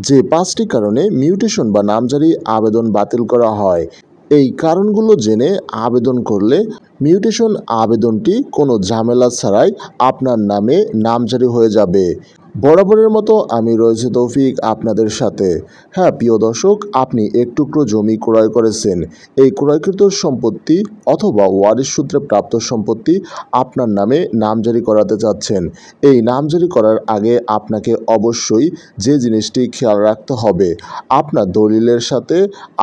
যে 5টি কারণে মিউটেশন বা নামজারি আবেদন বাতিল করা হয়। এই কারণগুলো জেনে আবেদন করলে মিউটেশন আবেদনটি কোনো ঝামেলা ছাড়াই আপনার নামে নামজারি হয়ে যাবে। বরাবরের মতো আমি রয়েছি তৌফিক আপনাদের সাথে। হ্যাঁ প্রিয় দর্শক, আপনি এক টুকরো জমি ক্রয় করেছেন। এই ক্রয়কৃত সম্পত্তি অথবা ওয়ারিশ সূত্রে প্রাপ্ত সম্পত্তি আপনার নামে নামজারি করাতে চাচ্ছেন। এই নামজারি করার আগে আপনাকে অবশ্যই যে জিনিসটি খেয়াল রাখতে হবে, আপনার দলিলের সাথে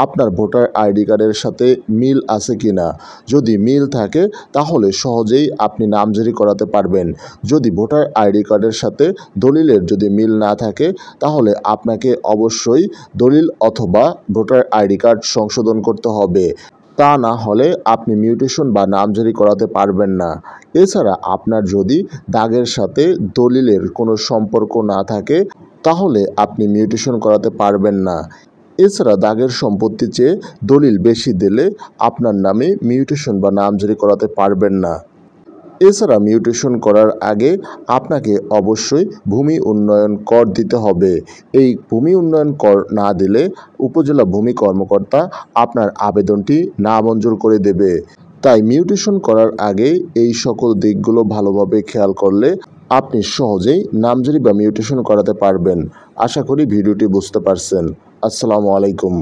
আপনার ভোটার আইডি কার্ডের সাথে মিল আছে কিনা। যদি মিল থাকে তাহলে সহজেই আপনি নামজারি করাতে পারবেন। যদি ভোটার আইডি কার্ডের সাথে দলিলের যদি মিল না থাকে তাহলে আপনাকে অবশ্যই দলিল অথবা ভোটার আইডি কার্ড সংশোধন করতে হবে। তা না হলে আপনি মিউটেশন বা নামজারি করাতে পারবেন না। এছাড়া আপনার যদি দাগের সাথে দলিলের কোনো সম্পর্ক না থাকে তাহলে আপনি মিউটেশন করাতে পারবেন না। এছাড়া দাগের সম্পত্তি চেয়ে দলিল বেশি দিলে আপনার নামে মিউটেশন বা নামজারি করাতে পারবেন না। এছাড়া মিউটেশন করার আগে আপনাকে অবশ্যই ভূমি উন্নয়ন কর দিতে হবে। এই ভূমি উন্নয়ন কর না দিলে উপজেলা ভূমি কর্মকর্তা আপনার আবেদনটি নামঞ্জুর করে দেবে। তাই মিউটেশন করার আগে এই সকল দিকগুলো ভালোভাবে খেয়াল করলে আপনি সহজেই নামজারি বা মিউটেশন করাতে পারবেন। আশা করি ভিডিওটি বুঝতে পারছেন। আসসালামু আলাইকুম।